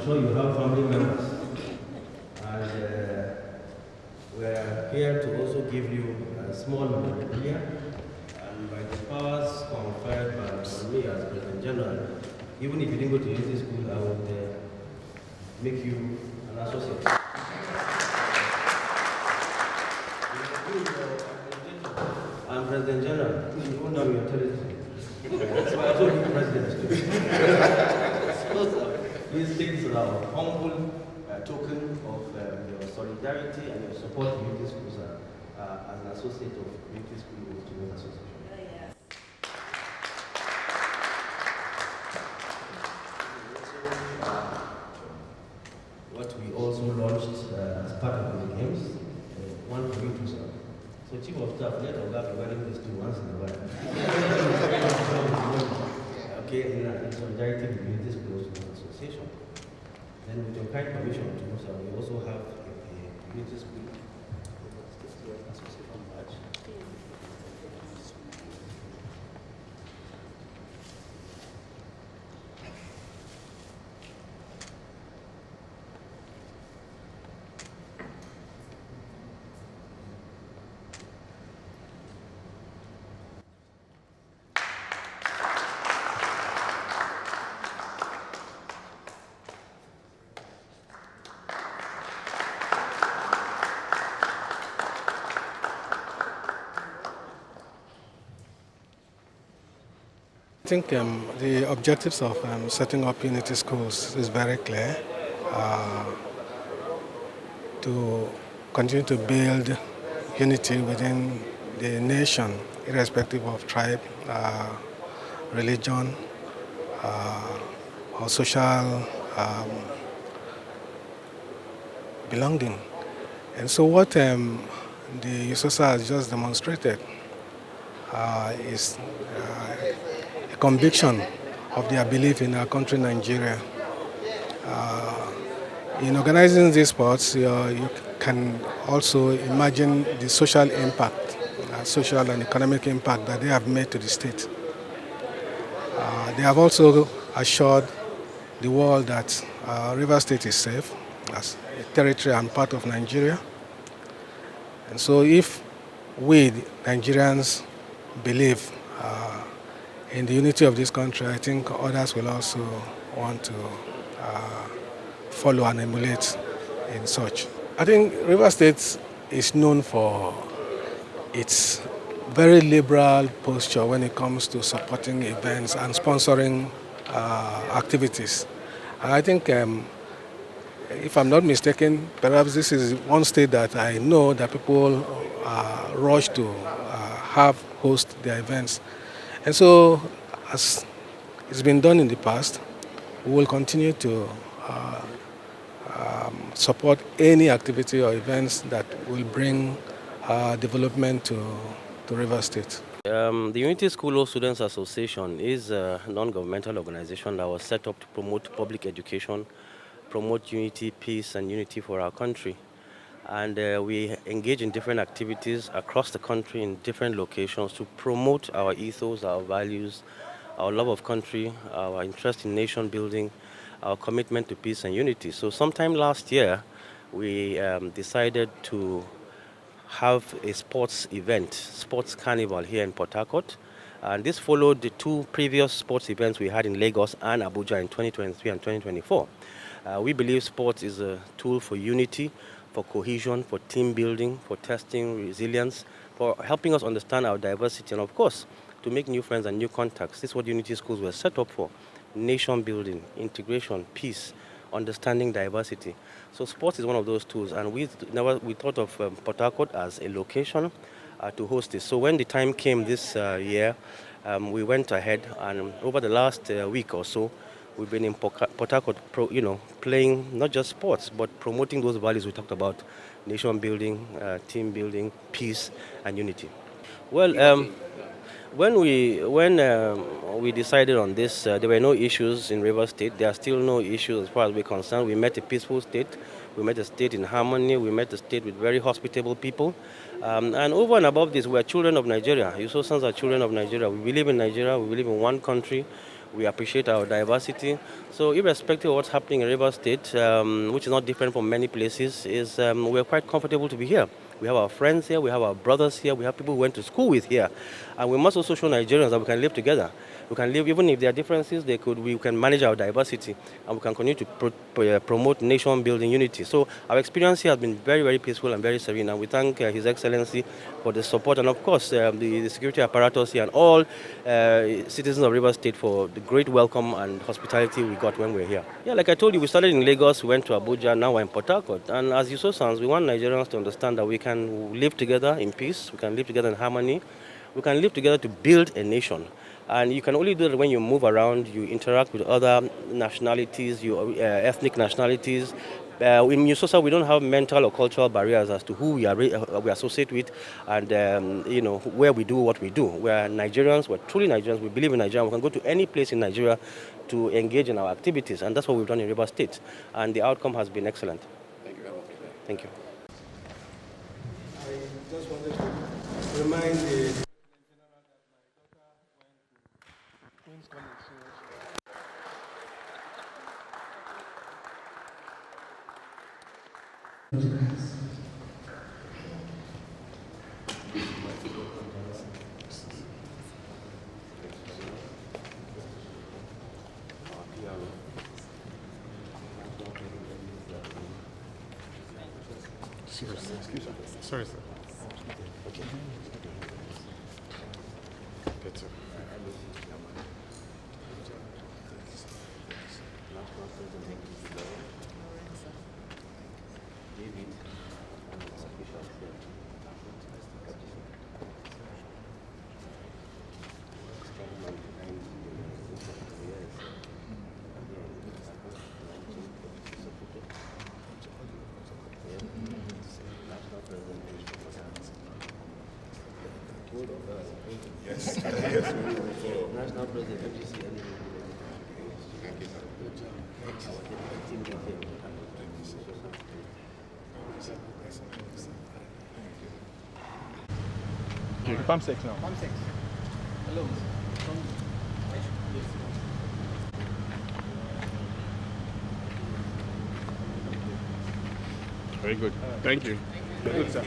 sure you have family members. And we are here to also give you a small memorabilia. And by the powers conferred by me as President General, even if you didn't go to unity school, I would make you an associate. I'm President General. You won't know your territory. That's why I told you President. These things are a humble token of your solidarity and your support to unity schools as an associate of unity school student association. What we also launched as part of the games, one for you too, sir. So Chief of Staff, let our guy regarding this too once in a while. Okay, in solidarity with Unity Schools Association. Then with your kind permission to know, sir, we also have a Unity School Association badge. I think the objectives of setting up unity schools is very clear. To continue to build unity within the nation, irrespective of tribe, religion, or social belonging. And so what the USOSA has just demonstrated is a conviction of their belief in our country, Nigeria. In organizing these sports, you can also imagine the social impact, social and economic impact that they have made to the state. They have also assured the world that Rivers State is safe as a territory and part of Nigeria. And so if we, Nigerians, believe in the unity of this country, I think others will also want to follow and emulate in such. I think Rivers State is known for its very liberal posture when it comes to supporting events and sponsoring activities. And I think, if I'm not mistaken, perhaps this is one state that I know that people rush to host their events. And so, as it's been done in the past, we will continue to support any activity or events that will bring development to Rivers State. The Unity School Students Association is a non-governmental organization that was set up to promote public education, promote unity, peace, and unity for our country. And we engage in different activities across the country in different locations to promote our ethos, our values, our love of country, our interest in nation building, our commitment to peace and unity. So sometime last year, we decided to have a sports event, sports carnival here in Port Harcourt. And this followed the two previous sports events we had in Lagos and Abuja in 2023 and 2024. We believe sports is a tool for unity, for cohesion, for team building, for testing resilience, for helping us understand our diversity, and of course, to make new friends and new contacts. This is what unity schools were set up for: nation building, integration, peace, understanding diversity. So sports is one of those tools, and we thought of Port Harcourt as a location to host this. So when the time came this year, we went ahead, and over the last week or so, we've been in Port Harcourt, playing not just sports, but promoting those values we talked about: nation building, team building, peace, and unity. Well, when we decided on this, there were no issues in Rivers State. There are still no issues as far as we're concerned. We met a peaceful state. We met a state in harmony. We met a state with very hospitable people. And over and above this, we are children of Nigeria. USOSANs are children of Nigeria. We believe in Nigeria. We believe in one country. We appreciate our diversity. So irrespective of what's happening in Rivers State, which is not different from many places, is we're quite comfortable to be here. We have our friends here, we have our brothers here, we have people who went to school with here. And we must also show Nigerians that we can live together. We can live, even if there are differences, we can manage our diversity, and we can continue to promote nation-building unity. So our experience here has been very, very peaceful and very serene, and we thank His Excellency for the support, and of course the security apparatus here and all citizens of Rivers State for the great welcome and hospitality we got when we were here. Yeah, like I told you, we started in Lagos, we went to Abuja, now we're in Port Harcourt. And as USOSANs, we want Nigerians to understand that we can live together in peace, we can live together in harmony, we can live together to build a nation. And you can only do it when you move around, you interact with other nationalities, ethnic nationalities. In USOSA, we don't have mental or cultural barriers as to who we associate with, and where we do what we do. We are Nigerians. We're truly Nigerians. We believe in Nigeria. We can go to any place in Nigeria to engage in our activities, and that's what we've done in Rivers State. And the outcome has been excellent. Thank you very much. Thank you. I just wanted to remind the Sorry, sir. Okay. Better. Yes. National President, FGC, Okay, pump 6 now. Pump 6. Hello. Very good. Thank you. Good, sir.